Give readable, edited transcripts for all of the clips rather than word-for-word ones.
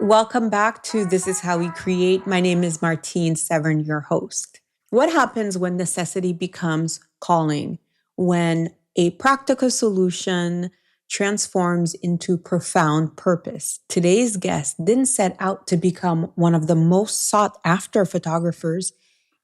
Welcome back to This Is How We Create. My name is Martine Severn, your host. What happens when necessity becomes calling? When a practical solution transforms into profound purpose? Today's guest didn't set out to become one of the most sought after photographers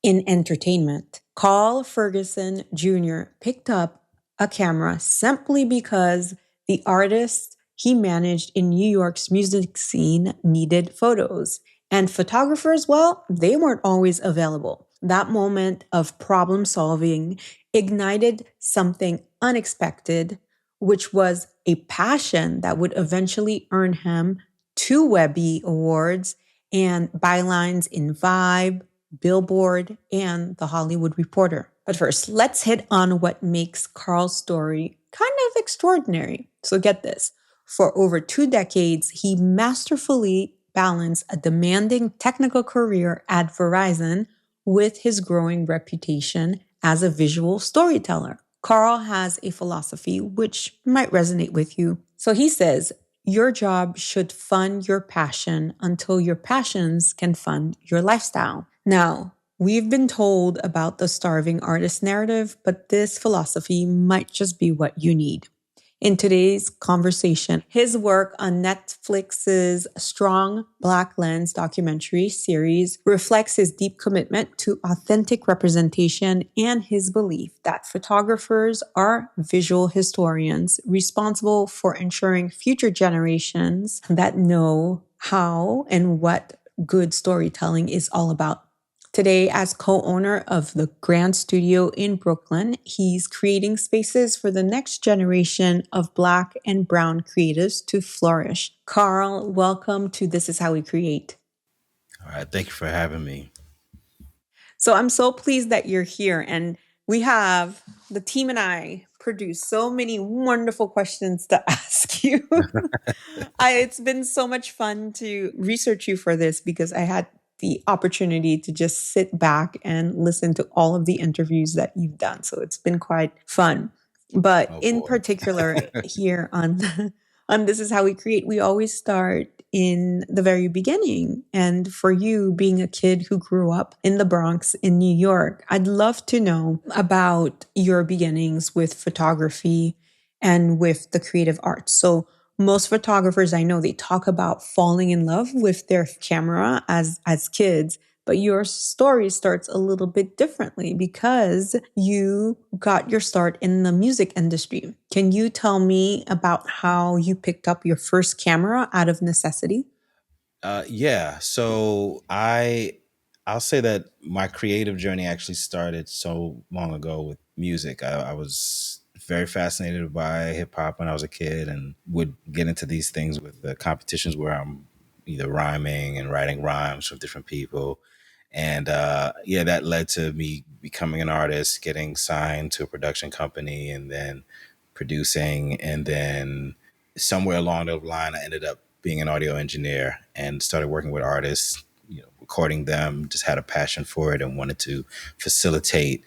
in entertainment. Karl Ferguson Jr. picked up a camera simply because the artist he managed in New York's music scene needed photos. And photographers, well, they weren't always available. That moment of problem solving ignited something unexpected, which was a passion that would eventually earn him 2 Webby Awards and bylines in Vibe, Billboard, and The Hollywood Reporter. But first, let's hit on what makes Karl's story kind of extraordinary. So get this. For over 2 decades, he masterfully balanced a demanding technical career at Verizon with his growing reputation as a visual storyteller. Karl has a philosophy which might resonate with you. So he says, your job should fund your passion until your passions can fund your lifestyle. Now, we've been told about the starving artist narrative, but this philosophy might just be what you need. In today's conversation, his work on Netflix's Strong Black Lens documentary series reflects his deep commitment to authentic representation and his belief that photographers are visual historians responsible for ensuring future generations that know how and what good storytelling is all about. Today, as co-owner of the Grand Studio in Brooklyn, he's creating spaces for the next generation of Black and Brown creatives to flourish. Karl, welcome to This Is How We Create. All right, thank you for having me. So I'm so pleased that you're here, and we have the team and I produced so many wonderful questions to ask you. It's been so much fun to research you for this because I had the opportunity to just sit back and listen to all of the interviews that you've done. So it's been quite fun. But in particular, here on This Is How We Create, we always start in the very beginning. And for you, being a kid who grew up in the Bronx in New York, I'd love to know about your beginnings with photography and with the creative arts. So most photographers I know, they talk about falling in love with their camera as kids, but your story starts a little bit differently because you got your start in the music industry. Can you tell me about how you picked up your first camera out of necessity? Yeah, so I'll say that my creative journey actually started so long ago with music. I was very fascinated by hip hop when I was a kid and would get into these things with the competitions where I'm either rhyming and writing rhymes with different people. And yeah, that led to me becoming an artist, getting signed to a production company, and then producing. And then somewhere along the line, I ended up being an audio engineer and started working with artists, recording them, just had a passion for it and wanted to facilitate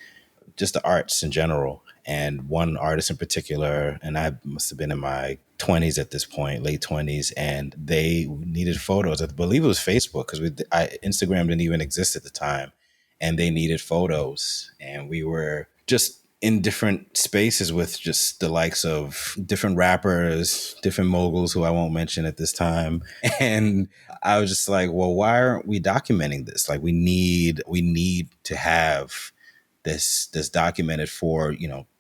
just the arts in general. And one artist in particular, and I must have been in my 20s at this point, late 20s, and they needed photos. I believe it was Facebook because Instagram didn't even exist at the time, and they needed photos. And we were just in different spaces with just the likes of different rappers, different moguls who I won't mention at this time. And I was just like, well, why aren't we documenting this? Like we need to have this documented for,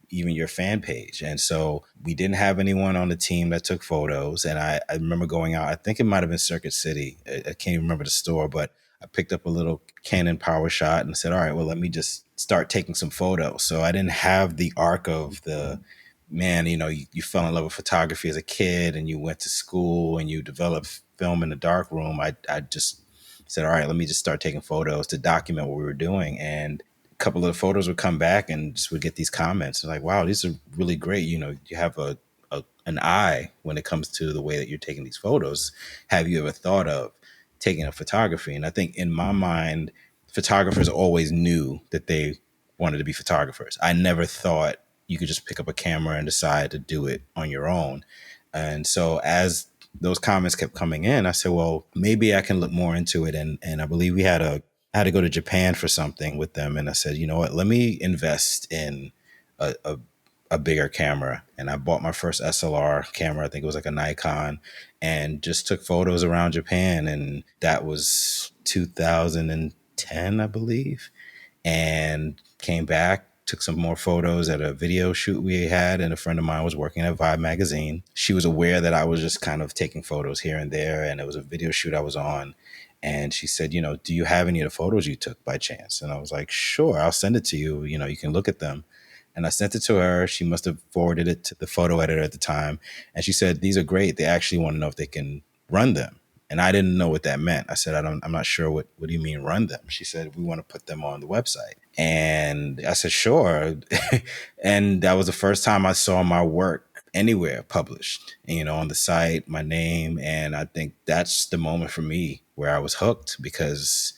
even your fan page. And so we didn't have anyone on the team that took photos. And I remember going out, I think it might have been Circuit City. I can't even remember the store, but I picked up a little Canon Power Shot and said, all right, well, let me just start taking some photos. So I didn't have the arc of the, man, you fell in love with photography as a kid and you went to school and you developed film in the dark room. I just said, all right, let me just start taking photos to document what we were doing. And couple of photos would come back and just would get these comments like, wow, these are really great. You have an eye when it comes to the way that you're taking these photos. Have you ever thought of taking a photography? And I think in my mind, photographers always knew that they wanted to be photographers. I never thought you could just pick up a camera and decide to do it on your own. And so as those comments kept coming in. I said, well, maybe I can look more into it. And I believe I had to go to Japan for something with them. And I said, you know what, let me invest in a, a, a bigger camera. And I bought my first SLR camera. I think it was like a Nikon, and just took photos around Japan. And that was 2010, I believe, and came back, took some more photos at a video shoot we had, and a friend of mine was working at Vibe magazine. She was aware that I was just kind of taking photos here and there, and it was a video shoot I was on. And she said, you know, do you have any of the photos you took by chance? And I was like, sure, I'll send it to you. You know, you can look at them. And I sent it to her. She must have forwarded it to the photo editor at the time. And she said, these are great. They actually want to know if they can run them. And I didn't know what that meant. I said, I'm not sure what do you mean run them? She said, we want to put them on the website. And I said, sure. And that was the first time I saw my work anywhere published, you know, on the site, my name. And I think that's the moment for me where I was hooked, because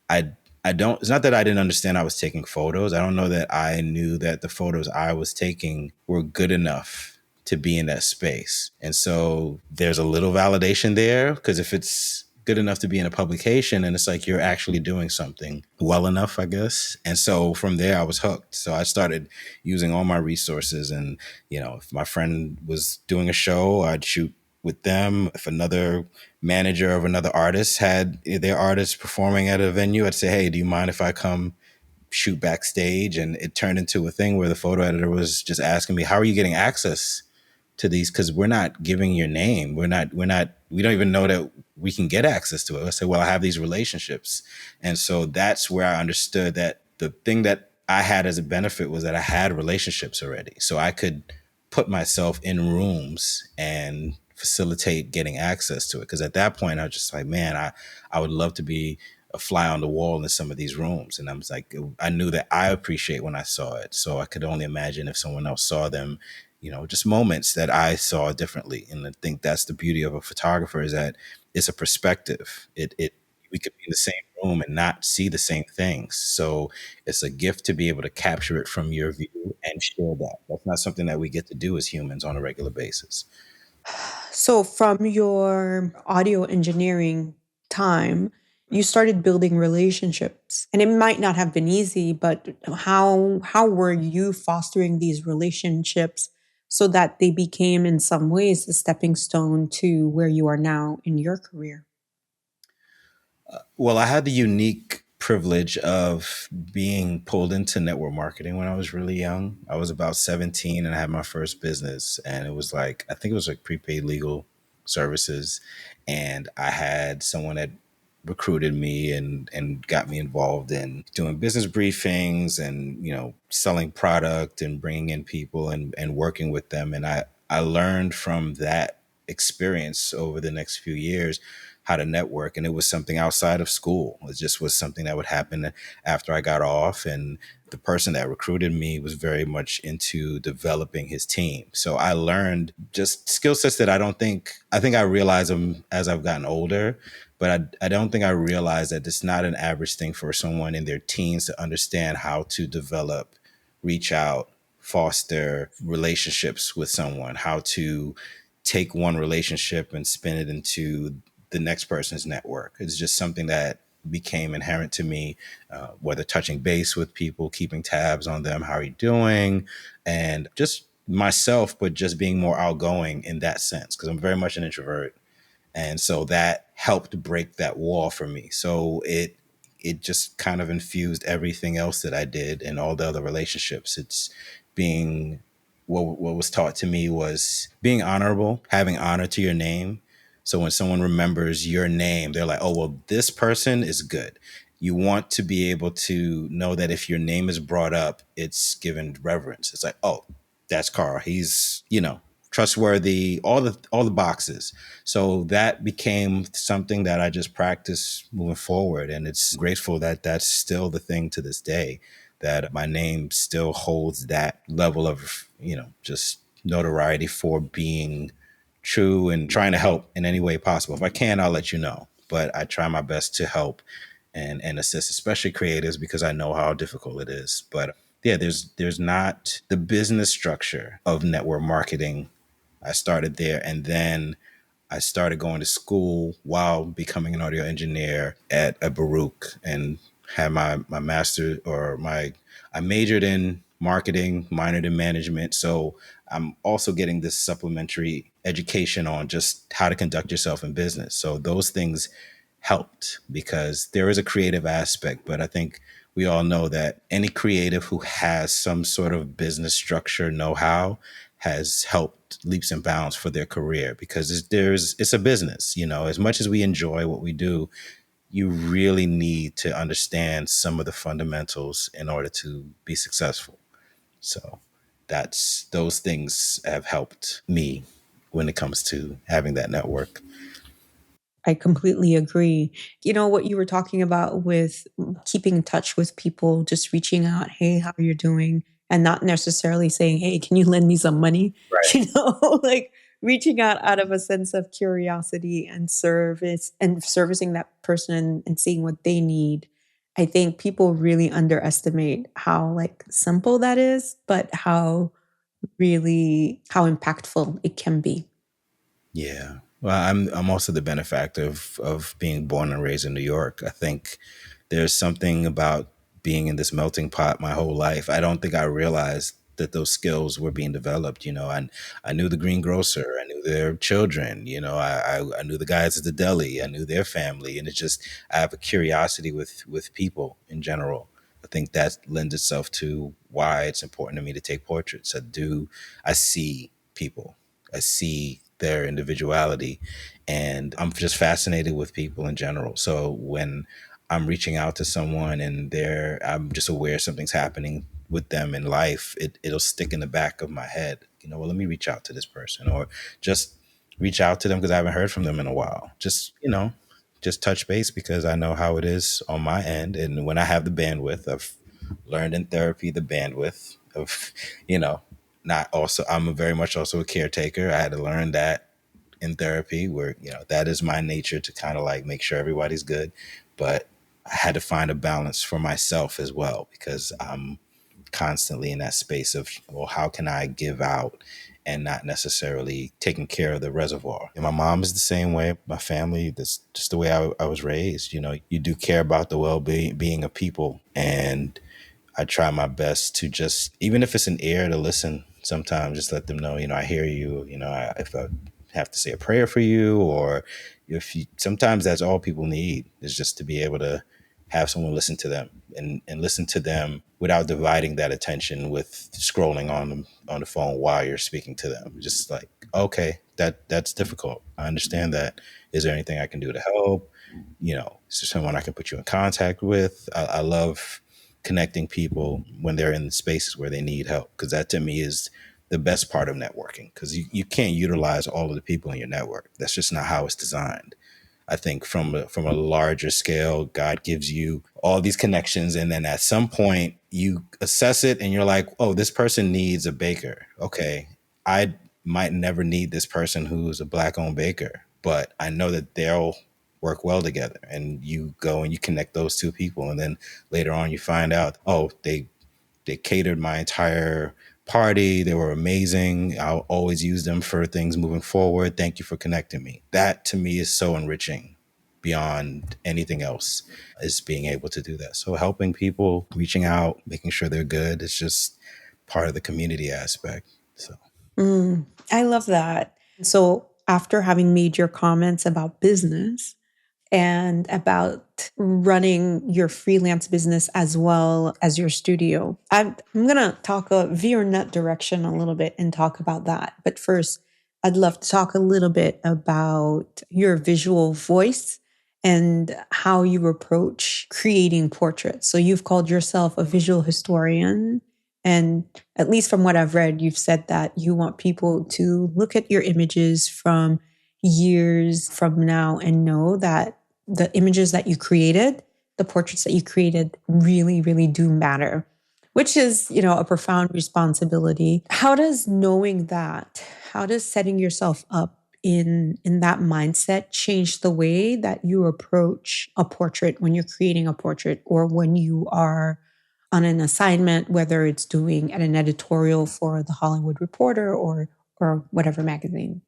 I I don't, it's not that I didn't understand I was taking photos. I don't know that I knew that the photos I was taking were good enough to be in that space. And so there's a little validation there, because if it's good enough to be in a publication, and it's like you're actually doing something well enough, I guess. And so from there I was hooked. So I started using all my resources. And, you know, if my friend was doing a show, I'd shoot with them. If another manager of another artist had their artist performing at a venue, I'd say, hey, do you mind if I come shoot backstage? And it turned into a thing where the photo editor was just asking me, how are you getting access to these? Because we're not giving your name. We don't even know that we can get access to it. I say, well, I have these relationships. And so that's where I understood that the thing that I had as a benefit was that I had relationships already. So I could put myself in rooms and facilitate getting access to it. Because at that point, I was just like, man, I would love to be a fly on the wall in some of these rooms. And I was like, I knew that I appreciate when I saw it. So I could only imagine if someone else saw them, you know, just moments that I saw differently. And I think that's the beauty of a photographer, is that it's a perspective. We could be in the same room and not see the same things. So it's a gift to be able to capture it from your view and share that. That's not something that we get to do as humans on a regular basis. So, from your audio engineering time, you started building relationships. And it might not have been easy, but how were you fostering these relationships so that they became in some ways the stepping stone to where you are now in your career? Well, I had the unique privilege of being pulled into network marketing when I was really young. I was about 17 and I had my first business, and it was like, I think it was like prepaid legal services. And I had someone that recruited me and got me involved in doing business briefings and, you know, selling product and bringing in people and working with them. And I learned from that experience over the next few years how to network. And it was something outside of school. It just was something that would happen after I got off. And the person that recruited me was very much into developing his team. So I learned just skill sets that I think I realize them as I've gotten older, but I don't think I realized that it's not an average thing for someone in their teens to understand how to develop, reach out, foster relationships with someone, how to take one relationship and spin it into the next person's network. It's just something that became inherent to me, whether touching base with people, keeping tabs on them, how are you doing, and just myself, but just being more outgoing in that sense, because I'm very much an introvert. And so that helped break that wall for me. So it just kind of infused everything else that I did and all the other relationships. It's being what was taught to me was being honorable, having honor to your name. So when someone remembers your name, they're like, oh, well, this person is good. You want to be able to know that if your name is brought up, it's given reverence. It's like, oh, that's Karl. He's, you know, trustworthy, all the boxes. So that became something that I just practice moving forward. And it's grateful that that's still the thing to this day, that my name still holds that level of, you know, just notoriety for being true and trying to help in any way possible. If I can, I'll let you know. But I try my best to help and assist, especially creatives, because I know how difficult it is. But yeah, there's not the business structure of network marketing. I started there, and then I started going to school while becoming an audio engineer at a Baruch, and had my master, or my I majored in marketing, minored in management. So I'm also getting this supplementary education on just how to conduct yourself in business. So those things helped because there is a creative aspect, but I think we all know that any creative who has some sort of business structure know-how has helped leaps and bounds for their career, because it's a business. As much as we enjoy what we do, you really need to understand some of the fundamentals in order to be successful. So that's those things have helped me when it comes to having that network. I completely agree. You know, what you were talking about with keeping in touch with people, just reaching out, hey, how are you doing? And not necessarily saying, hey, can you lend me some money? Right. You know, like reaching out of a sense of curiosity and service and servicing that person and seeing what they need. I think people really underestimate how like simple that is, but how impactful it can be. Yeah. Well, I'm also the benefactor of being born and raised in New York. I think there's something about being in this melting pot my whole life. I don't think I realized that those skills were being developed. I knew the greengrocer, I knew their children. I knew the guys at the deli, I knew their family, and it's just I have a curiosity with people in general. I think that lends itself to why it's important to me to take portraits. I see people. I see their individuality, and I'm just fascinated with people in general. So when I'm reaching out to someone and I'm just aware something's happening with them in life, it'll stick in the back of my head. Well, let me reach out to this person, or just reach out to them because I haven't heard from them in a while. Just touch base because I know how it is on my end. And when I have the bandwidth, I've learned in therapy the bandwidth of, you know, not also, I'm very much also a caretaker. I had to learn that in therapy where, that is my nature to kind of like make sure everybody's good. But I had to find a balance for myself as well, because I'm constantly in that space of, well, how can I give out and not necessarily taking care of the reservoir? And my mom is the same way. My family, that's just the way I was raised. You do care about the well-being of people. And I try my best to just, even if it's an ear to listen, sometimes just let them know, I hear you, if I have to say a prayer for you, or sometimes that's all people need, is just to be able to have someone listen to them, and listen to them without dividing that attention with scrolling on the phone while you're speaking to them. Just like, okay, that's difficult. I understand that. Is there anything I can do to help? Is there someone I can put you in contact with? I love connecting people when they're in spaces where they need help, because that to me is the best part of networking, because you can't utilize all of the people in your network. That's just not how it's designed. I think from a larger scale, God gives you all these connections, and then at some point you assess it and you're like, oh, this person needs a baker. Okay, I might never need this person who's a black owned baker, but I know that they'll work well together. And you go and you connect those two people, and then later on you find out, oh, they catered my entire party. They were amazing. I'll always use them for things moving forward. Thank you for connecting me. That to me is so enriching beyond anything else, is being able to do that. So helping people, reaching out, making sure they're good, it's just part of the community aspect. So I love that. So, after having made your comments about business and about running your freelance business as well as your studio, I'm going to veer in that direction a little bit and talk about that. But first, I'd love to talk a little bit about your visual voice and how you approach creating portraits. So, you've called yourself a visual historian. And at least from what I've read, you've said that you want people to look at your images from years from now and know that the images that you created, the portraits that you created really, really do matter, which is, a profound responsibility. How does knowing that, how does setting yourself up in that mindset change the way that you approach a portrait when you're creating a portrait, or when you are on an assignment, whether it's doing an editorial for the Hollywood Reporter or whatever magazine?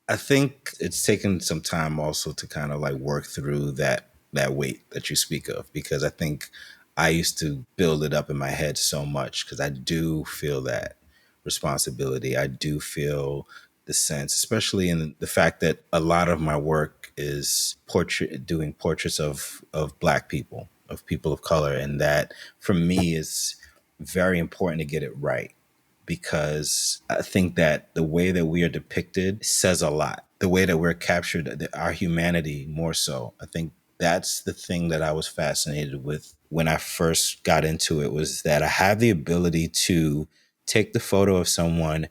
I think it's taken some time also to kind of like work through that weight that you speak of, because I think I used to build it up in my head so much, because I do feel that responsibility. I do feel the sense, especially in the fact that a lot of my work is doing portraits of Black people, of people of color, and that for me is very important to get it right, because I think that the way that we are depicted says a lot. The way that we're captured, our humanity more so. I think that's the thing that I was fascinated with when I first got into it, was that I have the ability to take the photo of someone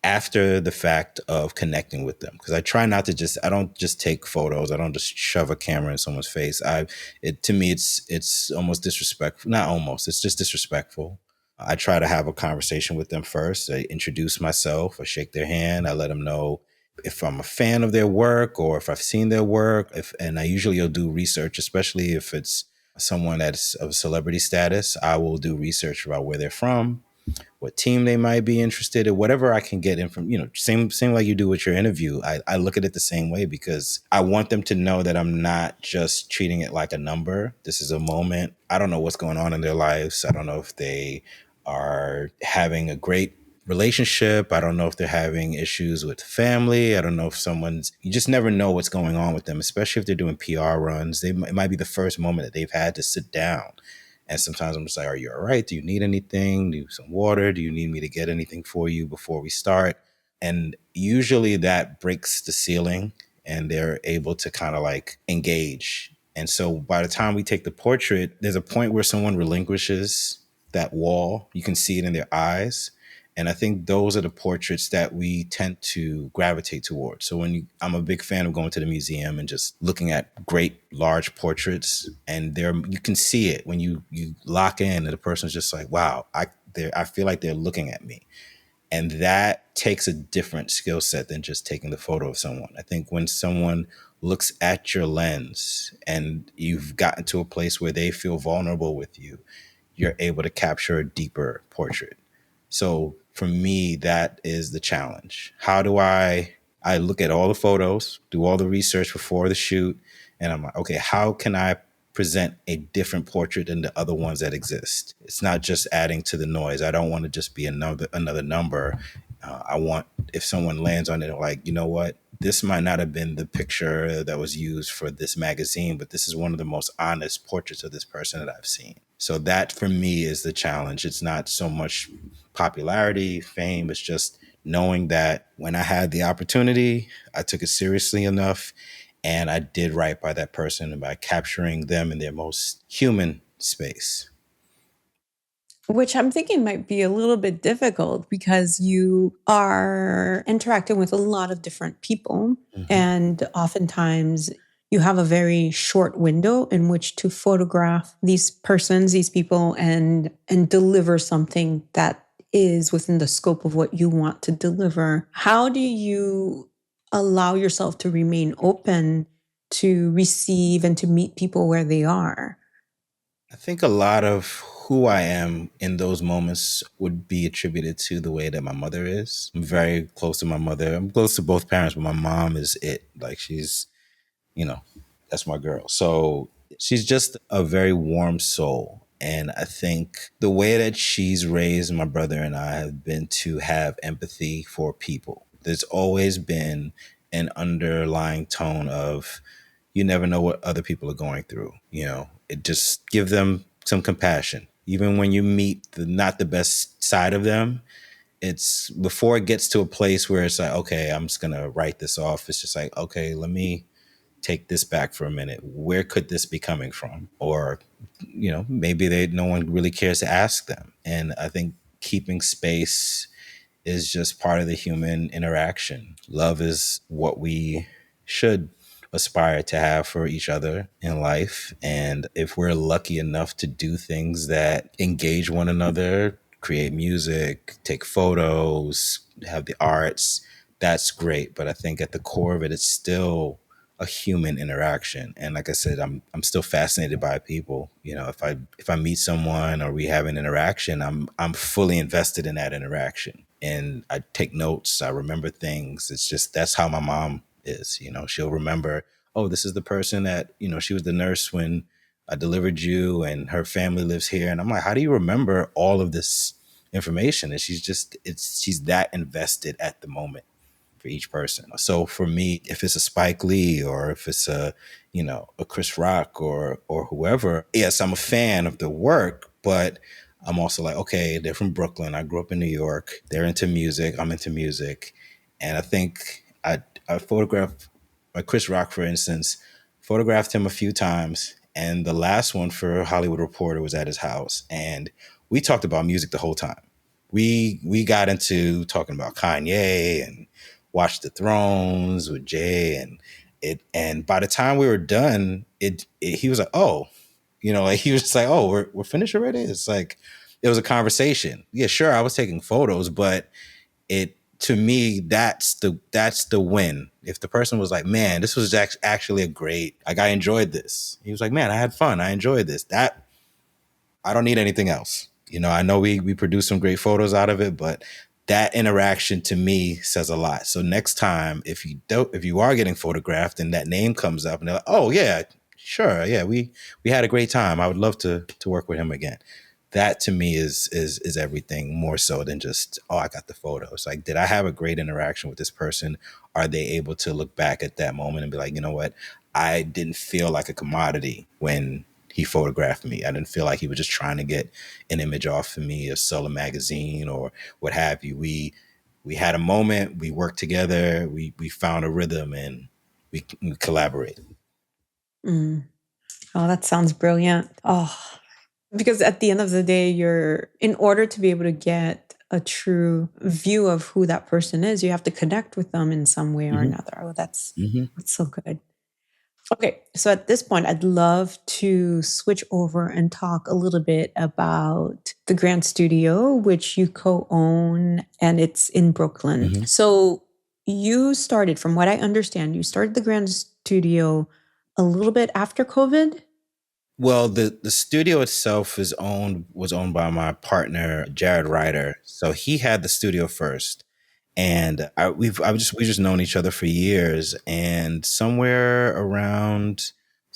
after the fact of connecting with them, because I try not to just, I don't just take photos, I don't just shove a camera in someone's face. To me it's almost disrespectful, not almost, it's just disrespectful. I try to have a conversation with them first. I introduce myself, I shake their hand, I let them know if I'm a fan of their work or if I've seen their work. And I usually will do research, especially if it's someone that's of celebrity status. I will do research about where they're from, what team they might be interested in, whatever I can get in from, same like you do with your interview. I look at it the same way, because I want them to know that I'm not just treating it like a number. This is a moment. I don't know what's going on in their lives. I don't know if they are having a great relationship. I don't know if they're having issues with family. I don't know if you just never know what's going on with them, especially if they're doing PR runs. It might be the first moment that they've had to sit down. And sometimes I'm just like, are you all right? Do you need anything? Do you need some water? Do you need me to get anything for you before we start? And usually that breaks the ceiling and they're able to kind of like engage. And so by the time we take the portrait, there's a point where someone relinquishes that wall. You can see it in their eyes. And I think those are the portraits that we tend to gravitate towards. So I'm a big fan of going to the museum and just looking at great large portraits, and you can see it when you lock in, and the person's just like, wow, I feel like they're looking at me. And that takes a different skill set than just taking the photo of someone. I think when someone looks at your lens and you've gotten to a place where they feel vulnerable with you, you're able to capture a deeper portrait. So for me, that is the challenge. How do I look at all the photos, do all the research before the shoot, and I'm like, okay, how can I present a different portrait than the other ones that exist? It's not just adding to the noise. I don't want to just be another number. I want, if someone lands on it, like, you know what, this might not have been the picture that was used for this magazine, but this is one of the most honest portraits of this person that I've seen. So that for me is the challenge. It's not so much popularity, fame. It's just knowing that when I had the opportunity, I took it seriously enough, and I did right by that person by capturing them in their most human space. Which I'm thinking might be a little bit difficult because you are interacting with a lot of different people. Mm-hmm. And oftentimes you have a very short window in which to photograph these persons, these people, and deliver something that is within the scope of what you want to deliver. How do you allow yourself to remain open to receive and to meet people where they are? I think a lot of who I am in those moments would be attributed to the way that my mother is. I'm very close to my mother. I'm close to both parents, but my mom is it. Like she's, you know, that's my girl. So she's just a very warm soul. And I think the way that she's raised my brother and I have been to have empathy for people. There's always been an underlying tone of, you never know what other people are going through. It just give them some compassion. Even when you meet not the best side of them, it's before it gets to a place where it's like, okay, I'm just gonna write this off. It's just like, okay, let me take this back for a minute. Where could this be coming from? Or, maybe no one really cares to ask them. And I think keeping space is just part of the human interaction. Love is what we should aspire to have for each other in life. And if we're lucky enough to do things that engage one another, create music, take photos, have the arts, that's great. But I think at the core of it, it's still a human interaction. And like I said, I'm still fascinated by people. If I meet someone or we have an interaction, I'm fully invested in that interaction. and I take notes. I remember things. It's just, that's how my mom is. She'll remember, oh, this is the person that, she was the nurse when I delivered you, and her family lives here. And I'm like, how do you remember all of this information? And she's that invested at the moment for each person. So for me, if it's a Spike Lee or if it's a Chris Rock or whoever, yes, I'm a fan of the work, but I'm also like, okay, they're from Brooklyn. I grew up in New York. They're into music. I'm into music. And I think I photographed, like Chris Rock, for instance, photographed him a few times. And the last one for Hollywood Reporter was at his house. And we talked about music the whole time. We got into talking about Kanye and Watch the Thrones with Jay, and by the time we were done, he was like, oh, like he was just like, oh, we're finished already. It's like it was a conversation. Yeah, sure, I was taking photos, but it to me that's the win. If the person was like, man, this was actually a great, like, I enjoyed this. He was like, man, I had fun. I enjoyed this. That I don't need anything else. I know we produce some great photos out of it, but that interaction to me says a lot. So next time, if you are getting photographed and that name comes up and they're like, oh yeah, sure, yeah, we had a great time. I would love to work with him again. That to me is everything, more so than just, oh, I got the photos. Like, did I have a great interaction with this person? Are they able to look back at that moment and be like, you know what? I didn't feel like a commodity when he photographed me. I didn't feel like he was just trying to get an image off of me or sell a magazine or what have you. We had a moment, we worked together, we found a rhythm, and we collaborated. Mm. Oh, that sounds brilliant. Oh, because at the end of the day, in order to be able to get a true view of who that person is, you have to connect with them in some way or another. Oh, that's so good. Okay, so at this point, I'd love to switch over and talk a little bit about the Grand Studio, which you co-own, and it's in Brooklyn. So you started, from what I understand, you started the Grand Studio a little bit after COVID? Well, the studio itself was owned by my partner Jared Ryder. So he had the studio first, and we just known each other for years. And somewhere at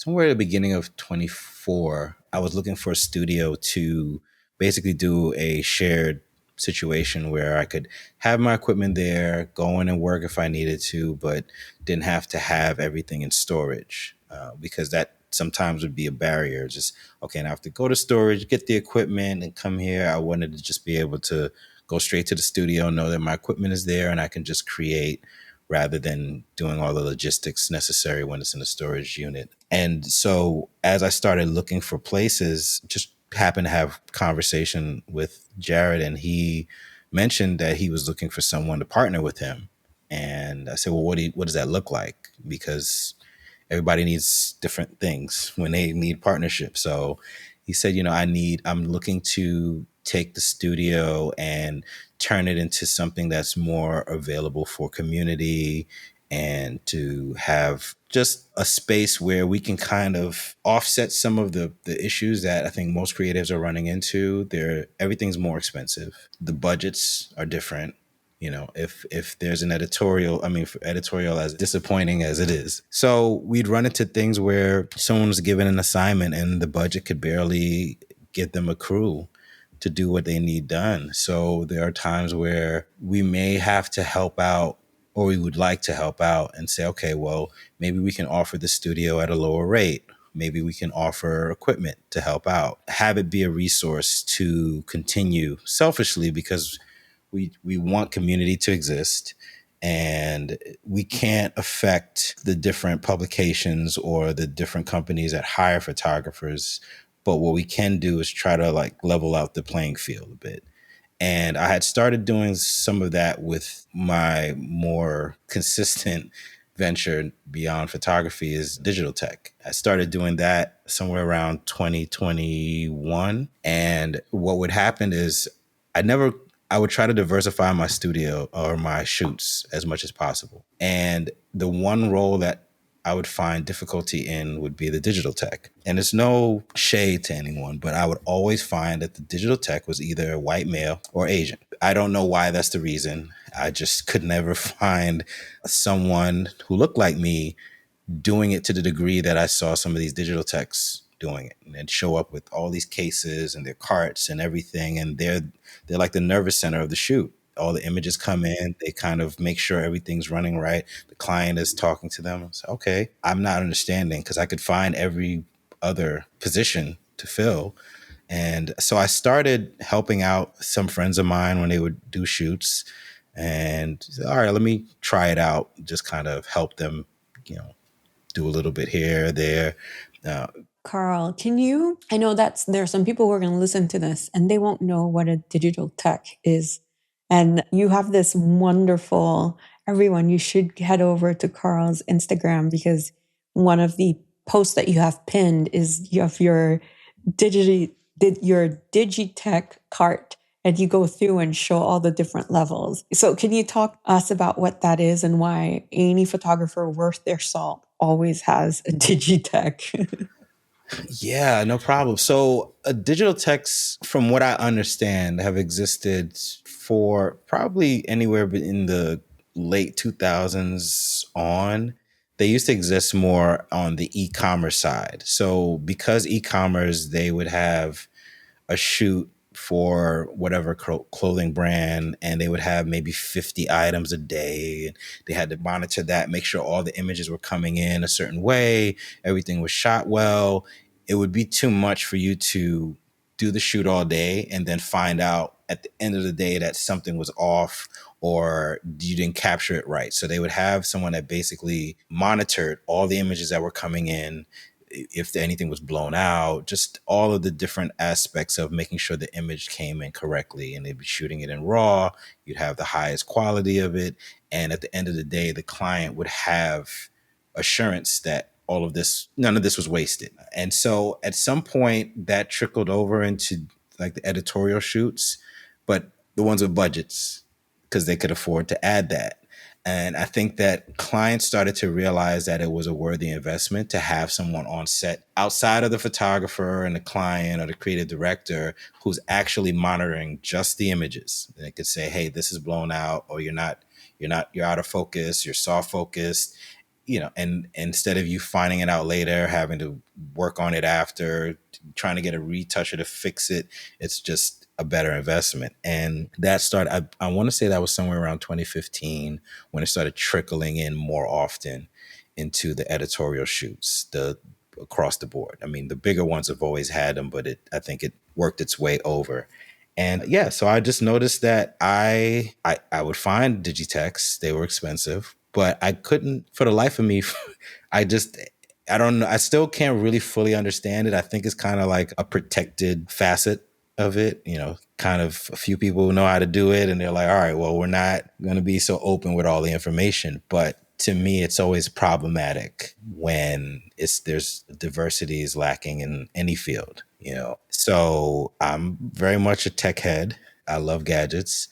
the beginning of 24, I was looking for a studio to basically do a shared situation where I could have my equipment there, go in and work if I needed to, but didn't have to have everything in storage, because that sometimes would be a barrier. Just, okay, and I have to go to storage, get the equipment, and come here. I wanted to just be able to go straight to the studio, know that my equipment is there, and I can just create rather than doing all the logistics necessary when it's in a storage unit. And so as I started looking for places, just happened to have conversation with Jared, and he mentioned that he was looking for someone to partner with him. And I said, well, what does that look like? Because everybody needs different things when they need partnership. So he said, I'm looking to take the studio and turn it into something that's more available for community, and to have just a space where we can kind of offset some of the issues that I think most creatives are running into. Everything's more expensive. The budgets are different. If there's an editorial, for editorial, as disappointing as it is. So we'd run into things where someone's given an assignment and the budget could barely get them a crew to do what they need done. So there are times where we may have to help out, or we would like to help out and say, okay, well, maybe we can offer the studio at a lower rate. Maybe we can offer equipment to help out, have it be a resource to continue selfishly, because we want community to exist, and we can't affect the different publications or the different companies that hire photographers. But what we can do is try to level out the playing field a bit. And I had started doing some of that with my more consistent venture beyond photography, is digital tech. I started doing that somewhere around 2021. And what would happen is I would try to diversify my studio or my shoots as much as possible. And the one role that I would find difficulty in would be the digital tech. And it's no shade to anyone, but I would always find that the digital tech was either a white male or Asian. I don't know why that's the reason. I just could never find someone who looked like me doing it to the degree that I saw some of these digital techs doing it, and they'd show up with all these cases and their carts and everything, and they're like the nervous center of the shoot. All the images come in, they kind of make sure everything's running right. The client is talking to them. It's okay. I'm not understanding because I could find every other position to fill. And so I started helping out some friends of mine when they would do shoots, and all right, let me try it out. Just kind of help them, you know, do a little bit here, there. Uh, Karl, can you? I know there are some people who are going to listen to this and they won't know what a digital tech is. And you have this wonderful, everyone, you should head over to Karl's Instagram because one of the posts that you have pinned is you have your Digitech cart and you go through and show all the different levels. So can you talk to us about what that is and why any photographer worth their salt always has a Digitech? yeah, no problem. So, digital techs, from what I understand, have existed for probably anywhere in the late 2000s on. They used to exist more on the e-commerce side. So, because e-commerce, they would have a shoot for whatever clothing brand, and they would have maybe 50 items a day, and they had to monitor that, make sure all the images were coming in a certain way, everything was shot well. It would be too much for you to do the shoot all day and then find out at the end of the day that something was off or you didn't capture it right. So they would have someone that basically monitored all the images that were coming in, if anything was blown out, just all of the different aspects of making sure the image came in correctly. And they'd be shooting it in RAW. You'd have the highest quality of it. And at the end of the day, the client would have assurance that none of this was wasted. And so at some point that trickled over into like the editorial shoots, but the ones with budgets, because they could afford to add that. And I think that clients started to realize that it was a worthy investment to have someone on set outside of the photographer and the client or the creative director who's actually monitoring just the images. And they could say, hey, this is blown out, or you're out of focus, you're soft focused, and instead of you finding it out later, having to work on it after, trying to get a retoucher to fix it, it's just a better investment. And that started, I want to say that was somewhere around 2015 when it started trickling in more often into the editorial shoots, across the board. I mean, the bigger ones have always had them, but I think it worked its way over. And yeah, so I just noticed that I would find Digitechs. They were expensive, but I couldn't, for the life of me, I just, I don't know. I still can't really fully understand it. I think it's kind of like a protected facet of it. Kind of a few people know how to do it, and they're like, all right, well, we're not going to be so open with all the information. But to me, it's always problematic when there's diversity is lacking in any field. So I'm very much a tech head. I love gadgets.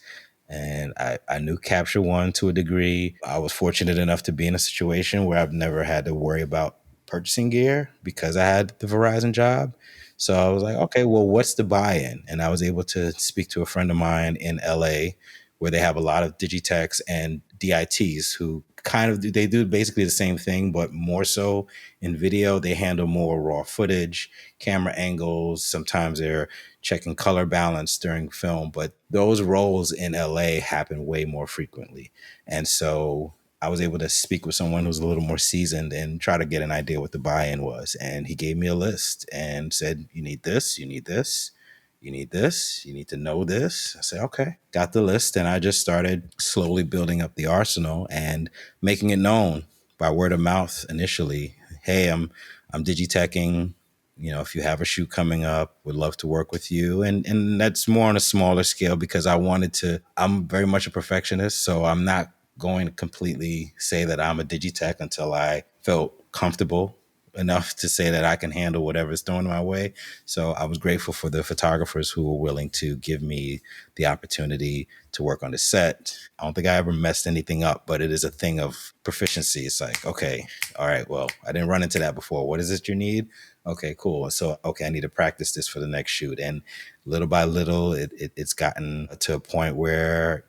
And I knew Capture One to a degree. I was fortunate enough to be in a situation where I've never had to worry about purchasing gear because I had the Verizon job. So I was like, okay, well, what's the buy-in? And I was able to speak to a friend of mine in LA where they have a lot of Digitechs and DITs who they do basically the same thing, but more so in video. They handle more raw footage, camera angles. Sometimes they're checking color balance during film, but those roles in LA happen way more frequently. And so I was able to speak with someone who's a little more seasoned and try to get an idea what the buy-in was. And he gave me a list and said, you need this, you need this, you need this, you need to know this. I said, okay, got the list. And I just started slowly building up the arsenal and making it known by word of mouth initially. Hey, I'm digiteching. If you have a shoot coming up, would love to work with you. And that's more on a smaller scale because I'm very much a perfectionist. So I'm not going to completely say that I'm a digitech until I felt comfortable enough to say that I can handle whatever's thrown my way. So I was grateful for the photographers who were willing to give me the opportunity to work on the set. I don't think I ever messed anything up, but it is a thing of proficiency. It's like, okay, all right, well, I didn't run into that before. What is it you need? Okay, cool. So, okay, I need to practice this for the next shoot. And little by little, it's gotten to a point where,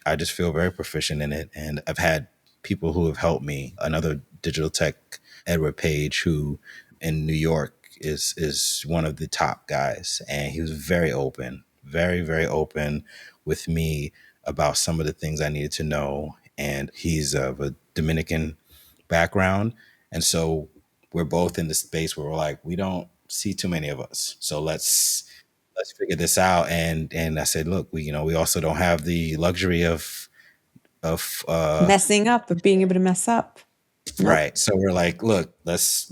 I just feel very proficient in it. And I've had people who have helped me. Another digital tech, Edward Page, who in New York is one of the top guys. And he was very open, very, very open with me about some of the things I needed to know. And he's of a Dominican background. And so we're both in the space where we're like, we don't see too many of us. So let's figure this out. And I said, look, we also don't have the luxury of Messing up, but being able to mess up. Nope. right. So we're like, look, let's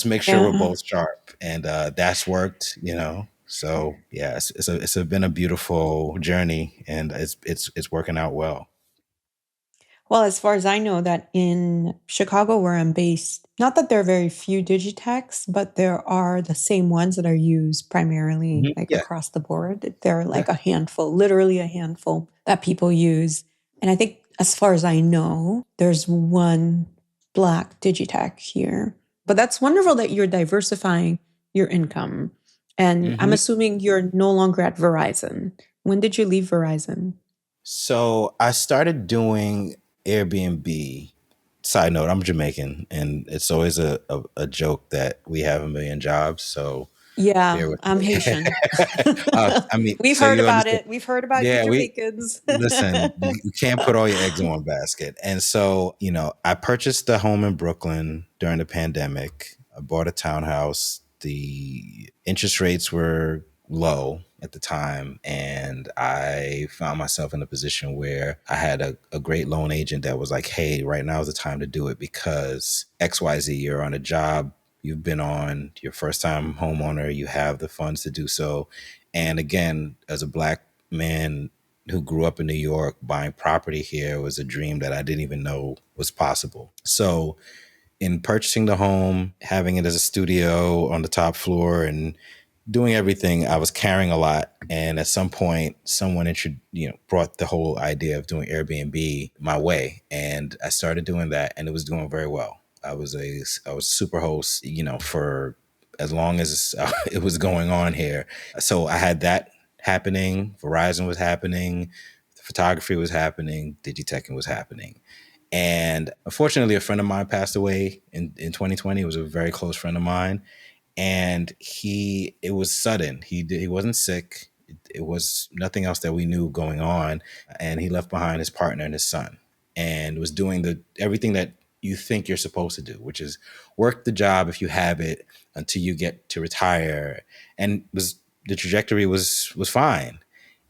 make sure we're Yeah. both sharp. And that's worked. So yeah, it's been a beautiful journey, and it's working out well. Well, as far as I know, that in Chicago, where I'm based, not that there are very few Digitechs, but there are the same ones that are used primarily like Yeah. across the board. There are Yeah. like a handful, literally a handful that people use. And I think, as far as I know, there's one Black Digitech here. But that's wonderful that you're diversifying your income. And I'm hmm assuming you're no longer at Verizon. When did you leave Verizon? So I started doing Airbnb. Side note, I'm Jamaican, and it's always a joke that we have a million jobs. So Yeah, bear with I'm me. Haitian. I mean, We've so heard you about understand. it. We've heard about you Yeah, we Jamaicans. listen. You can't put all your eggs in one basket. And so, I purchased a home in Brooklyn during the pandemic. I bought a townhouse. The interest rates were low at the time, and I found myself in a position where I had a great loan agent that was like, hey, right now is the time to do it because XYZ, you're on a job you've been on, your first time homeowner, you have the funds to do so. And again, as a Black man who grew up in New York, buying property here was a dream that I didn't even know was possible. So in purchasing the home, having it as a studio on the top floor and doing everything, I was carrying a lot. And at some point, someone brought the whole idea of doing Airbnb my way, and I started doing that, and it was doing very well. I was a super host, for as long as it was going on here. So I had that happening. Verizon was happening. Photography was happening. Digiteching was happening. And unfortunately, a friend of mine passed away in 2020. It was a very close friend of mine, and it was sudden. He wasn't sick. It was nothing else that we knew going on, and he left behind his partner and his son, and was doing the everything that you think you're supposed to do, which is work the job if you have it until you get to retire. And was the trajectory was fine,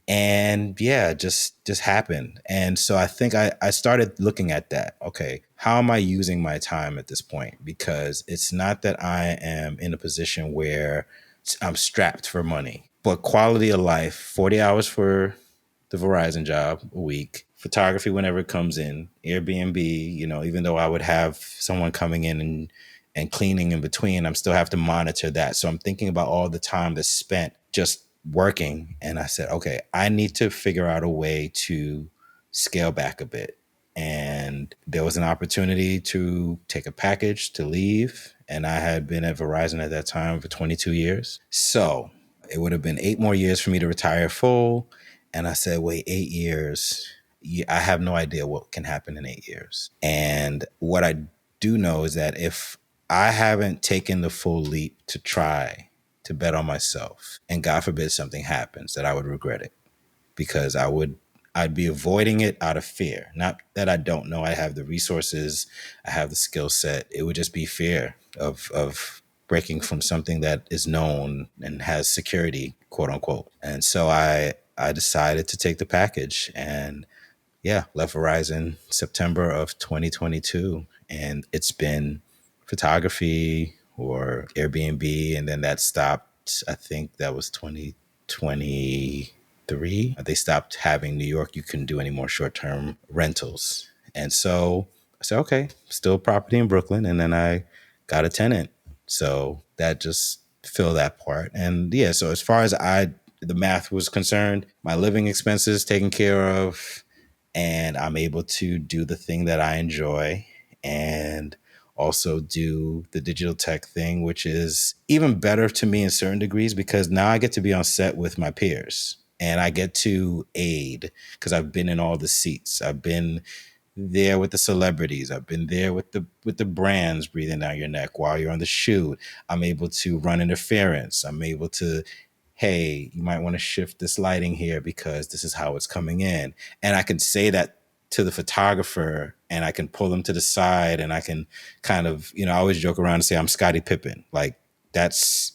and yeah, just happened. And so I think I started looking at that. Okay, how am I using my time at this point? Because it's not that I am in a position where I'm strapped for money, but quality of life, 40 hours for the Verizon job a week, photography whenever it comes in, Airbnb, even though I would have someone coming in and cleaning in between, I'm still have to monitor that. So I'm thinking about all the time that's spent just working. And I said, okay, I need to figure out a way to scale back a bit. And there was an opportunity to take a package to leave. And I had been at Verizon at that time for 22 years. So it would have been 8 more years for me to retire full. And I said, wait, 8 years. Yeah, I have no idea what can happen in 8 years. And what I do know is that if I haven't taken the full leap to try to bet on myself, and God forbid something happens, that I would regret it, because I'd be avoiding it out of fear. Not that I don't know I have the resources, I have the skill set. It would just be fear of breaking from something that is known and has security, quote unquote. And so I decided to take the package, and yeah, left Verizon September of 2022. And it's been photography or Airbnb. And then that stopped, I think that was 2023. They stopped having New York. You couldn't do any more short term rentals. And so I said, okay, still property in Brooklyn. And then I got a tenant. So that just fill that part. And yeah, so as far as the math was concerned, my living expenses taken care of, and I'm able to do the thing that I enjoy and also do the digital tech thing, which is even better to me in certain degrees because now I get to be on set with my peers and I get to aid because I've been in all the seats. I've been there with the celebrities. I've been there with the brands breathing down your neck while you're on the shoot. I'm able to run interference. I'm able to, hey, you might want to shift this lighting here because this is how it's coming in. And I can say that to the photographer and I can pull them to the side and I can kind of, I always joke around and say I'm Scottie Pippen. Like that's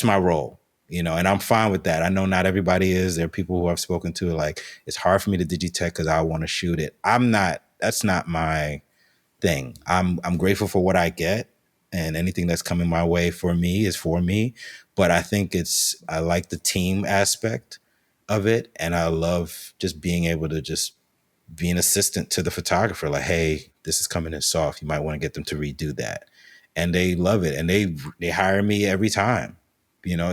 my role. And I'm fine with that. I know not everybody is. There are people who I've spoken to like, it's hard for me to digitech because I want to shoot it. That's not my thing. I'm grateful for what I get, and anything that's coming my way for me is for me. But I think I like the team aspect of it, and I love just being able to just be an assistant to the photographer. Like, hey, this is coming in soft. You might want to get them to redo that, and they love it, and they hire me every time.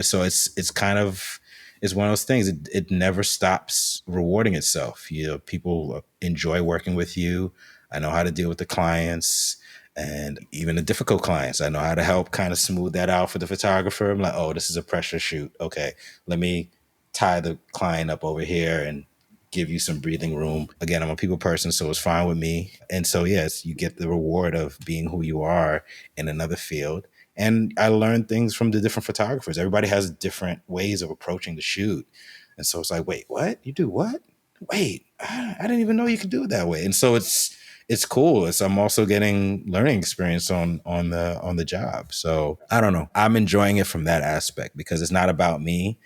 So it's kind of it's one of those things. It never stops rewarding itself. People enjoy working with you. I know how to deal with the clients and even the difficult clients. I know how to help kind of smooth that out for the photographer. I'm like, oh, this is a pressure shoot. Okay, let me tie the client up over here and give you some breathing room. Again, I'm a people person, so it's fine with me. And so, yes, you get the reward of being who you are in another field. And I learned things from the different photographers. Everybody has different ways of approaching the shoot. And so it's like, wait, what? You do what? Wait, I didn't even know you could do it that way. And so it's cool. I'm also getting learning experience on the job. So I don't know. I'm enjoying it from that aspect because it's not about me.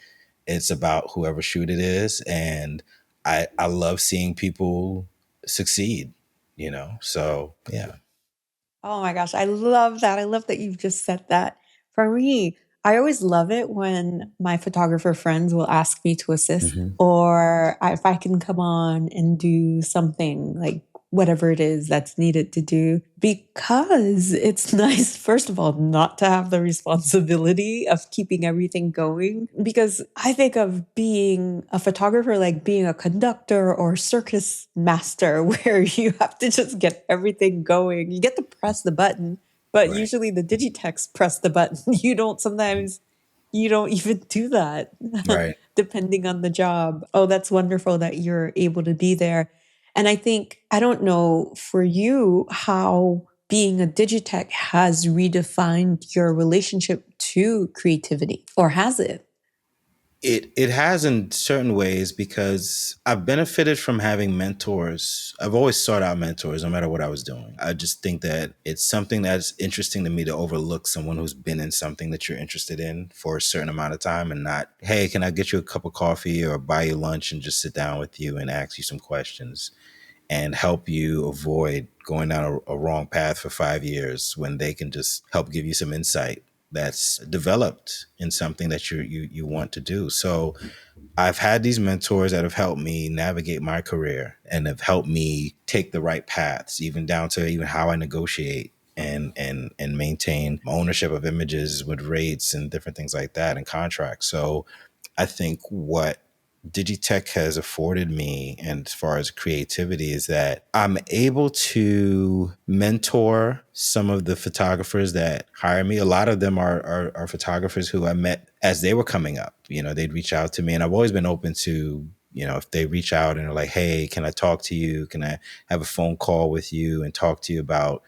It's about whoever shoot it is. And I love seeing people succeed, So yeah. Oh my gosh, I love that. I love that you've just said that. For me, I always love it when my photographer friends will ask me to assist Mhm. or if I can come on and do something like whatever it is that's needed to do because it's nice, first of all, not to have the responsibility of keeping everything going. Because I think of being a photographer like being a conductor or circus master, where you have to just get everything going. You get to press the button, but Right. usually the digitex press the button. Sometimes you don't even do that, Right. depending on the job. Oh, that's wonderful that you're able to be there. And I think, I don't know for you how being a digitech has redefined your relationship to creativity, or has it? It has in certain ways because I've benefited from having mentors. I've always sought out mentors no matter what I was doing. I just think that it's something that's interesting to me to overlook someone who's been in something that you're interested in for a certain amount of time and not, hey, can I get you a cup of coffee or buy you lunch and just sit down with you and ask you some questions and help you avoid going down a wrong path for 5 years when they can just help give you some insight that's developed in something that you want to do. So I've had these mentors that have helped me navigate my career and have helped me take the right paths, even down to even how I negotiate and maintain ownership of images with rates and different things like that and contracts. So I think what Digitech has afforded me, and as far as creativity, is that I'm able to mentor some of the photographers that hire me. A lot of them are photographers who I met as they were coming up. They'd reach out to me, and I've always been open to, if they reach out and are like, hey, can I talk to you? Can I have a phone call with you and talk to you about,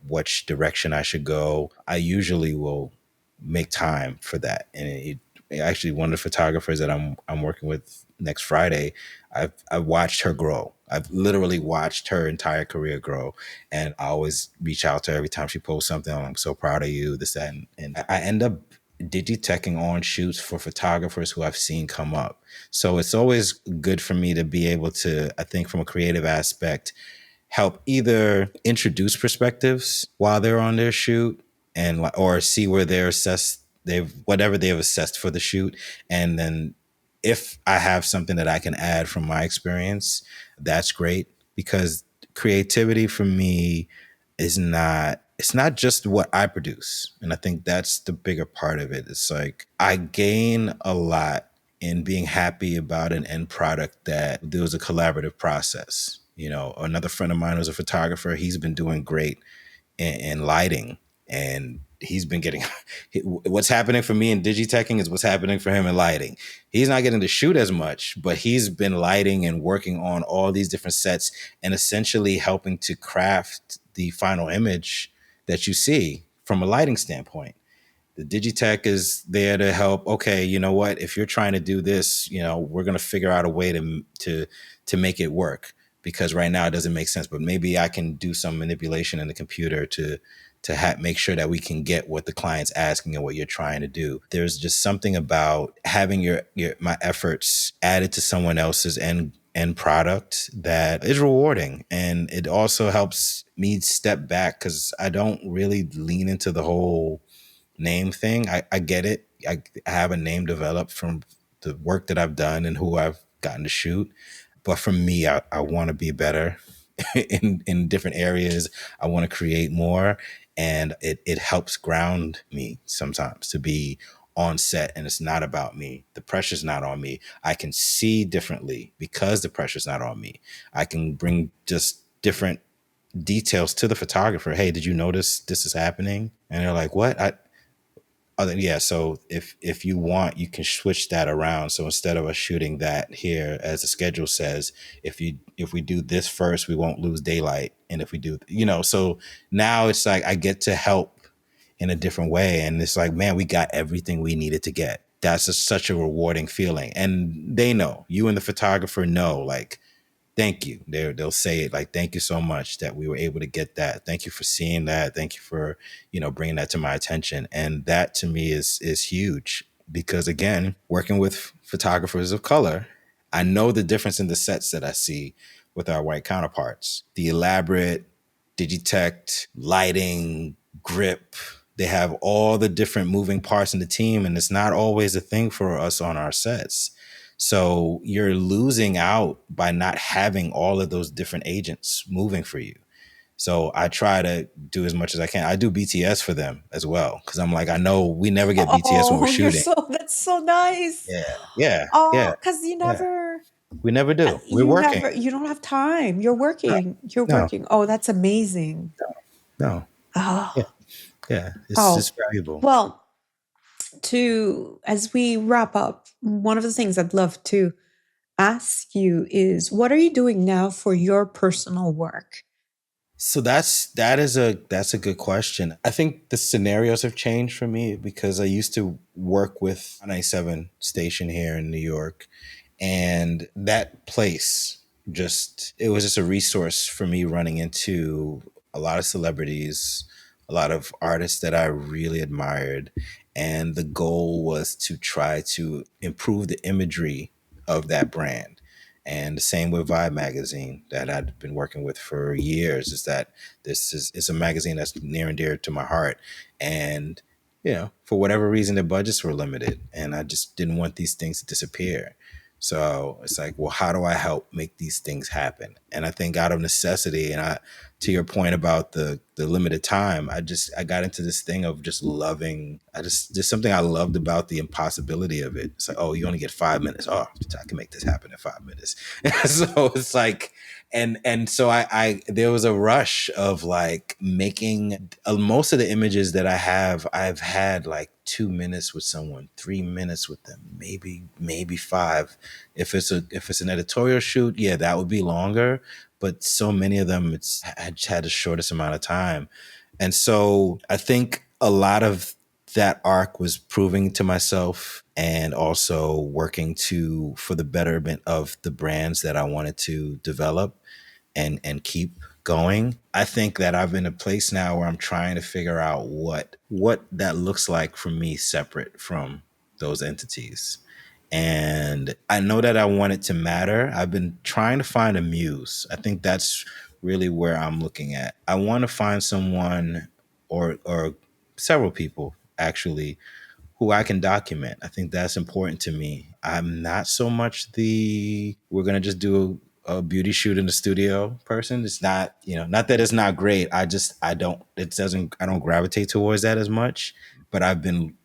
which direction I should go? I usually will make time for that. And actually, one of the photographers that I'm working with next Friday, I've watched her grow. I've literally watched her entire career grow, and I always reach out to her every time she posts something. I'm so proud of you, this, that, and I end up digiteching on shoots for photographers who I've seen come up. So it's always good for me to be able to, I think, from a creative aspect, help either introduce perspectives while they're on their shoot and or see where they've whatever they've assessed for the shoot, and then if I have something that I can add from my experience, that's great, because creativity for me is not it's not just what I produce. And I think that's the bigger part of it. It's like I gain a lot in being happy about an end product that there was a collaborative process. You know, another friend of mine was a photographer. He's been doing great in lighting, and he's been getting what's happening for me in digiteching is what's happening for him in lighting. He's not getting to shoot as much, but he's been lighting and working on all these different sets and essentially helping to craft the final image that you see from a lighting standpoint. The digitech is there to help. Okay, you know what, if you're trying to do this, you know, we're going to figure out a way to make it work, because right now it doesn't make sense, but maybe I can do some manipulation in the computer to make sure that we can get what the client's asking and what you're trying to do. There's just something about having your my efforts added to someone else's end product that is rewarding. And it also helps me step back, because I don't really lean into the whole name thing. I get it. I have a name developed from the work that I've done and who I've gotten to shoot. But for me, I want to be better in different areas. I want to create more. And it helps ground me sometimes to be on set, and it's not about me. The pressure's not on me. I can see differently because the pressure's not on me. I can bring just different details to the photographer. Hey, did you notice this is happening? And they're like, what? Yeah, so if you want, you can switch that around. So instead of us shooting that here, as the schedule says, if we do this first, we won't lose daylight. And if we do, you know, so now it's like I get to help in a different way. And it's like, man, we got everything we needed to get. That's such a rewarding feeling. And they know, you and the photographer know, like, thank you. They'll say it like, thank you so much that we were able to get that. Thank you for seeing that. Thank you for, you know, bringing that to my attention. And that to me is huge, because again, working with photographers of color, I know the difference in the sets that I see with our white counterparts. The elaborate digitech lighting, grip, they have all the different moving parts in the team, and it's not always a thing for us on our sets. So you're losing out by not having all of those different agents moving for you. So I try to do as much as I can. I do BTS for them as well, because I'm like, I know we never get BTS when we're Oh, shooting. that's so nice. Yeah, yeah, yeah, Oh, because yeah. We never do. We're working. you don't have time. You're No, working. You're no, working. Oh, that's amazing. no. Yeah, Oh, yeah. It's oh. valuable. Well, as we wrap up, one of the things I'd love to ask you is, what are you doing now for your personal work? So that's a good question. I think the scenarios have changed for me, because I used to work with 97 station here in New York, and that place, just it was just a resource for me, running into a lot of celebrities, a lot of artists that I really admired, and the goal was to try to improve the imagery of that brand. And the same with Vibe magazine that I'd been working with for years, is that it's a magazine that's near and dear to my heart. And you know, for whatever reason, the budgets were limited, and I just didn't want these things to disappear. So it's like, well, how do I help make these things happen? And I think out of necessity, and to your point about the limited time, I got into this thing of just loving. Just something I loved about the impossibility of it. It's like, oh, you only get 5 minutes. Oh, I can make this happen in 5 minutes. So it's like, and so I there was a rush of like making most of the images that I've had like 2 minutes with someone, 3 minutes with them, maybe five. If it's an editorial shoot, yeah, that would be longer. But so many of them, I just had the shortest amount of time. And so I think a lot of that arc was proving to myself, and also working for the betterment of the brands that I wanted to develop and keep going. I think that I'm in a place now where I'm trying to figure out what that looks like for me, separate from those entities. And I know that I want it to matter. I've been trying to find a muse. I think that's really where I'm looking at. I want to find someone, or several people actually, who I can document. I think that's important to me. I'm not so much we're going to just do a beauty shoot in the studio person. It's not, not that it's not great. I don't, it doesn't, I don't gravitate towards that as much, but I've been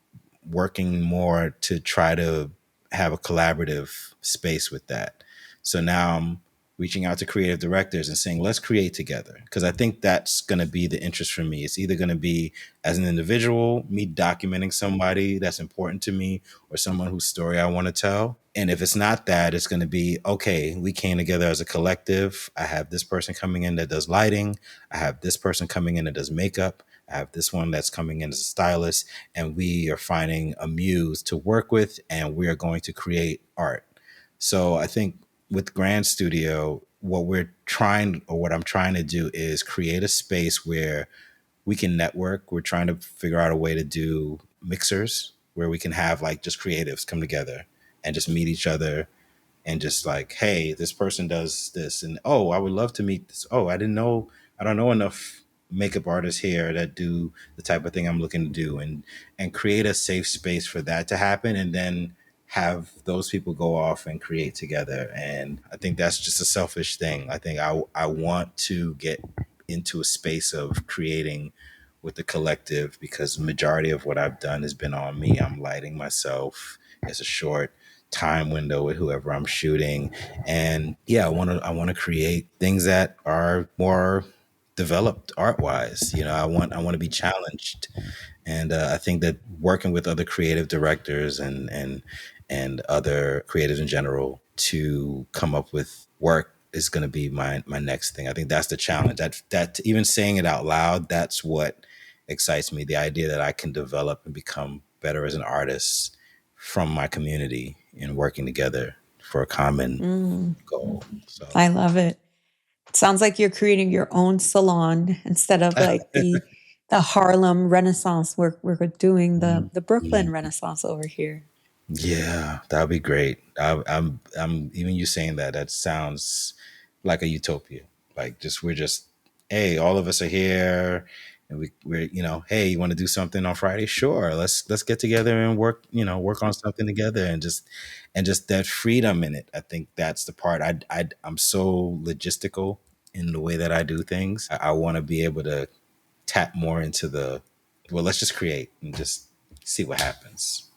working more to try to have a collaborative space with that. So now I'm reaching out to creative directors and saying, let's create together. Because I think that's going to be the interest for me. It's either going to be as an individual, me documenting somebody that's important to me or someone whose story I want to tell. And if it's not that, it's going to be, okay, we came together as a collective. I have this person coming in that does lighting. I have this person coming in that does makeup. I have this one that's coming in as a stylist, and we are finding a muse to work with, and we are going to create art. So I think with Grand Studio, what I'm trying to do is create a space where we can network. We're trying to figure out a way to do mixers where we can have like just creatives come together and just meet each other and just like, hey, this person does this, and oh, I would love to meet this. Oh, I don't know enough makeup artists here that do the type of thing I'm looking to do, and create a safe space for that to happen, and then have those people go off and create together. And I think that's just a selfish thing. I think I want to get into a space of creating with the collective, because the majority of what I've done has been on me. I'm lighting myself. It's a short time window with whoever I'm shooting. And yeah, I want to create things that are more developed art wise. I want to be challenged. And I think that working with other creative directors and other creatives in general to come up with work is going to be my next thing. I think that's the challenge. That even saying it out loud, that's what excites me. The idea that I can develop and become better as an artist from my community and working together for a common Mm, goal. So I love it. It sounds like you're creating your own salon instead of like the Harlem Renaissance. We're doing the Brooklyn Renaissance over here. yeah, that would be great. I'm even you saying that, that sounds like a utopia. Like we're just, hey, all of us are here, and we're, hey, you want to do something on Friday? Sure, let's get together and work on something together, and just that freedom in it. I think that's the part. I'm so logistical in the way that I do things. I want to be able to tap more into well, let's just create and just see what happens.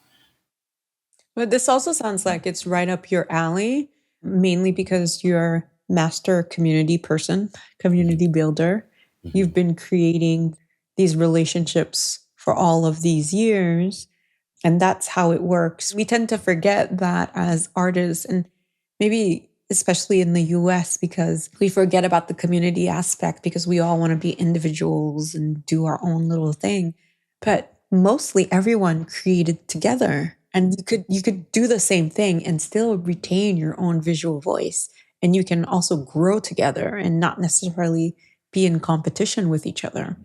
But this also sounds like it's right up your alley, mainly because you're master community person, community builder. Mhm. You've been creating these relationships for all of these years. And that's how it works. We tend to forget that as artists, and maybe especially in the US, because we forget about the community aspect because we all want to be individuals and do our own little thing. But mostly everyone created together. And you could do the same thing and still retain your own visual voice. And you can also grow together and not necessarily be in competition with each other.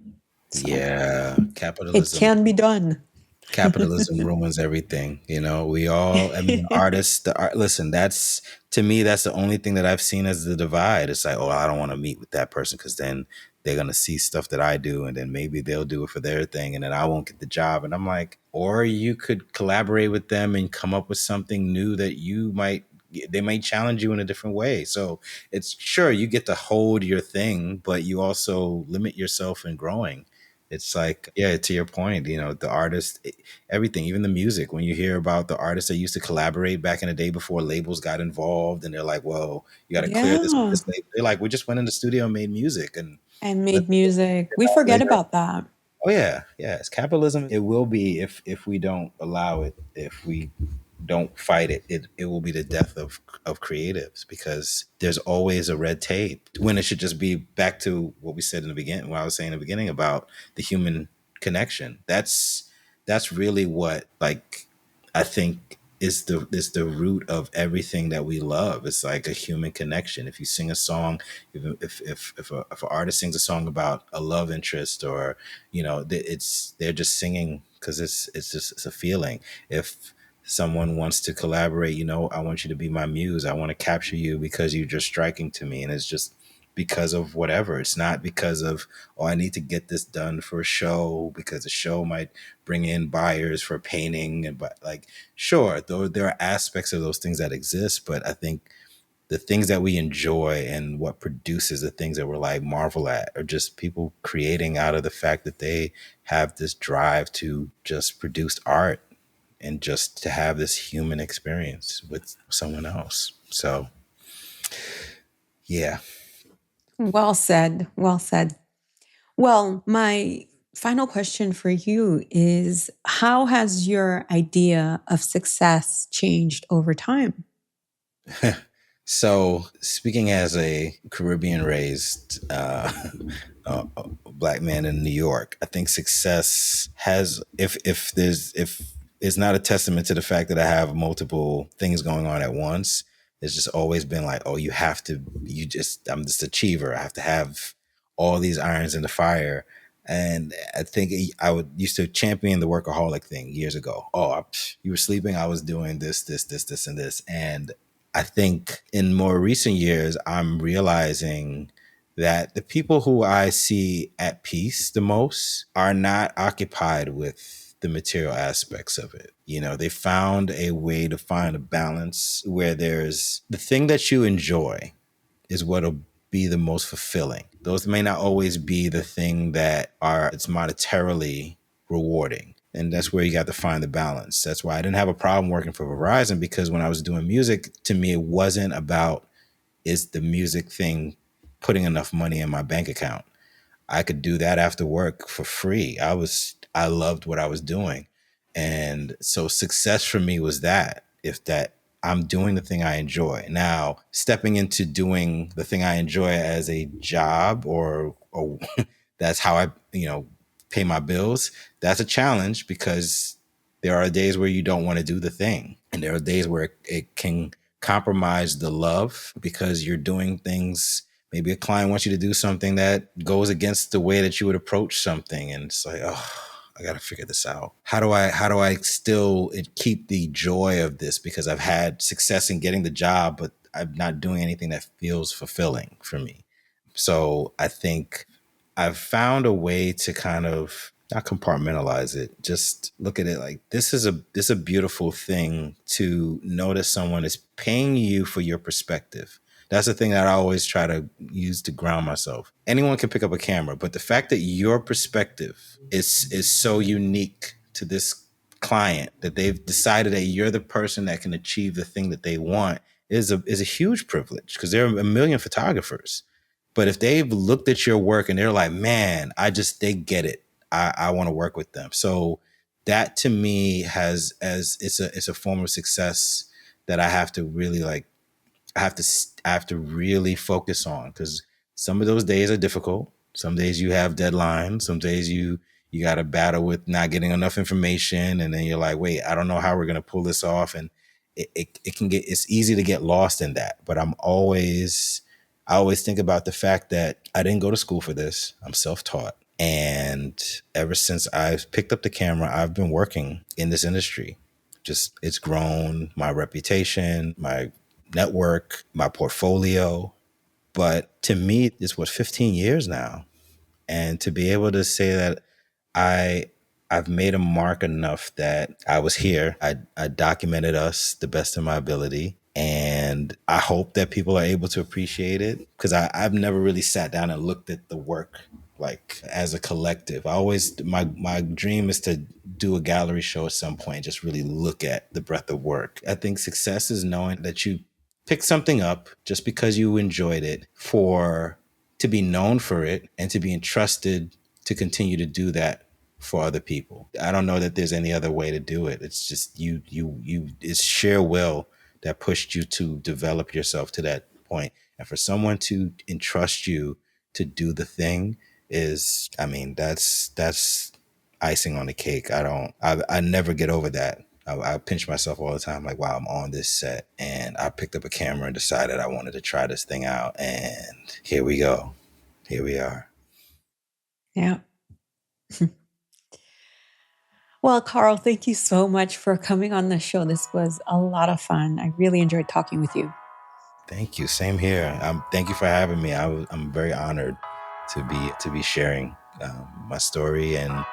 So Yeah, it can be done. capitalism ruins everything. We all, I mean, artists, listen, that's, to me, that's the only thing that I've seen as the divide. It's like, oh, I don't want to meet with that person because then they're going to see stuff that I do, and then maybe they'll do it for their thing, and then I won't get the job. And I'm like, or you could collaborate with them and come up with something new that they might challenge you in a different way. So it's sure you get to hold your thing, but you also limit yourself in growing. It's like, yeah, to your point, the artist, everything, even the music. When you hear about the artists that used to collaborate back in the day before labels got involved, and they're like, well, you got to clear this with Yeah. this label. They're like, we just went in the studio and made music and And let made the label music. figure it We out forget later. about that. Oh yeah, yeah. It's capitalism. It will be if we don't allow it. If we don't fight it, it will be the death of creatives, because there's always a red tape when it should just be back to what we said in the beginning. What I was saying in the beginning about the human connection. That's really what, like, I think is the root of everything that we love. It's like a human connection. If you sing a song, if an artist sings a song about a love interest, or they're just singing because it's a feeling. If someone wants to collaborate, I want you to be my muse. I want to capture you because you're just striking to me, and it's just because of whatever. It's not because of, oh, I need to get this done for a show because the show might bring in buyers for painting. And but like, sure, though there are aspects of those things that exist, but I think the things that we enjoy and what produces the things that we're like marvel at are just people creating out of the fact that they have this drive to just produce art and just to have this human experience with someone else. So, yeah. Well said. Well said. Well, my final question for you is, how has your idea of success changed over time? So, speaking as a Caribbean raised black man in New York, I think success has, if it's not a testament to the fact that I have multiple things going on at once. It's just always been like, oh, I'm this achiever. I have to have all these irons in the fire. And I think I would used to champion the workaholic thing years ago. Oh, you were sleeping. I was doing this, and this. And I think in more recent years, I'm realizing that the people who I see at peace the most are not occupied with the material aspects of it. You know, they found a way to find a balance where there's the thing that you enjoy is what'll be the most fulfilling. Those may not always be the thing that it's monetarily rewarding. And that's where you got to find the balance. That's why I didn't have a problem working for Verizon, because when I was doing music, to me, it wasn't about, is the music thing putting enough money in my bank account? I could do that after work for free. I loved what I was doing. And so success for me was that, if that I'm doing the thing I enjoy. Now, stepping into doing the thing I enjoy as a job or that's how I, pay my bills. That's a challenge, because there are days where you don't want to do the thing. And there are days where it can compromise the love, because you're doing things. Maybe a client wants you to do something that goes against the way that you would approach something. And it's like, oh, I got to figure this out. How do I still keep the joy of this? Because I've had success in getting the job, but I'm not doing anything that feels fulfilling for me. So I think I've found a way to kind of not compartmentalize it, just look at it like this is a beautiful thing to notice someone is paying you for your perspective. That's the thing that I always try to use to ground myself. Anyone can pick up a camera, but the fact that your perspective is so unique to this client, that they've decided that you're the person that can achieve the thing that they want, is a huge privilege, because there are a million photographers. But if they've looked at your work and they're like, man, they get it. I want to work with them. So that to me it's a form of success that I have to really I have to really focus on, because some of those days are difficult. Some days you have deadlines. Some days you got to battle with not getting enough information. And then you're like, wait, I don't know how we're going to pull this off. And it's easy to get lost in that. But I always think about the fact that I didn't go to school for this. I'm self-taught. And ever since I've picked up the camera, I've been working in this industry. Just, it's grown my reputation, my network, my portfolio. But to me, it's 15 years now. And to be able to say that I I've made a mark enough that I was here. I documented us the best of my ability. And I hope that people are able to appreciate it, because I've never really sat down and looked at the work like as a collective. My dream is to do a gallery show at some point, just really look at the breadth of work. I think success is knowing that you pick something up just because you enjoyed it, for to be known for it and to be entrusted to continue to do that for other people. I don't know that there's any other way to do it. It's just it's sheer will that pushed you to develop yourself to that point. And for someone to entrust you to do the thing that's icing on the cake. I never get over that. I pinch myself all the time, like, wow, I'm on this set and I picked up a camera and decided I wanted to try this thing out. And here we go. Here we are. Yeah. Well, Karl, thank you so much for coming on the show. This was a lot of fun. I really enjoyed talking with you. Thank you. Same here. Thank you for having me. I'm very honored to be sharing my story and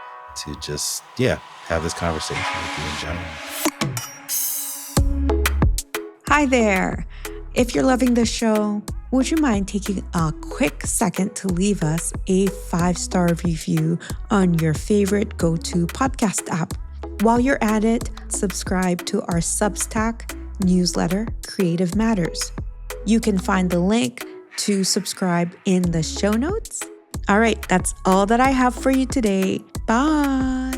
to just have this conversation with you in general. Hi there. If you're loving the show, would you mind taking a quick second to leave us a 5-star review on your favorite go-to podcast app? While you're at it, subscribe to our Substack newsletter, Creative Matters. You can find the link to subscribe in the show notes. All right, that's all that I have for you today. Bye.